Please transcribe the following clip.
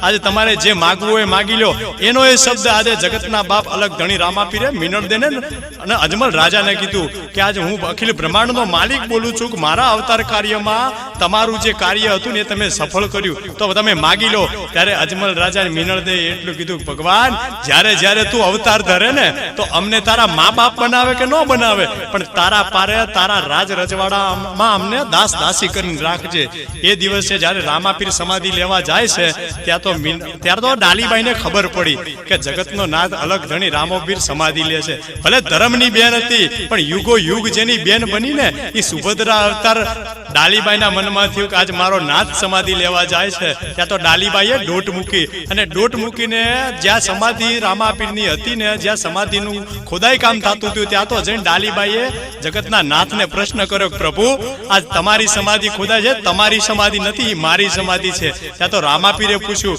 આજે તમારે જે માગવું હોય માગી લો. એનો એ શબ્દ આજે જગતના બાપ અલગ ધણી રામાપીરે મિનળદેને અને અજમલ રાજાને કીધું કે આજે હું અખિલ બ્રહ્માંડનો માલિક બોલું છું કે મારા અવતાર કાર્યમાં તમારું જે કાર્ય હતું ને એ તમે સફળ કર્યું, તો તમે માગી લો. ત્યારે અજમલ રાજા મિનળદે એટલું કીધું, ભગવાન જ્યારે જ્યારે તું અવતાર ધરે ને તો અમને તારા મા બાપ બનાવે કે ન બનાવે, પણ તારા પારે તારા રાજ રજવાડામાં અમને દાસ દાસી કરીને રાખજે. એ દિવસે જ્યારે રામાપીર સમાધિ લેવા જાય છે ત્યારે તો ડાલીબાઈને ખબર પડી કે જગતનો નાથ અલગ ધણી રામોપીર સમાધિ લે છે. ભલે ધર્મની બેન હતી પણ યુગો યુગ જેની બેન બની ને એ સુભદ્રા અવતાર ડાલીબાઈના મનમાં થયું કે આજ મારો નાથ સમાધિ લેવા જાય છે. ત્યાં તો ડાલીબાઈએ દોટ મૂકી અને દોટ મૂકીને જ્યાં સમાધિ રામાપીરની હતી ને જ્યાં સમાધિનું ખોદાઈ કામ થતું હતું ત્યાં તો જઈને ડાલીબાઈએ જગતના નાથને પ્રશ્ન કર્યો, પ્રભુ આજ તમારી સમાધિ ખોદાય છે, તમારી સમાધિ નથી, મારી સમાધિ છે. ત્યાં તો રામાપીરે પૂછ્યું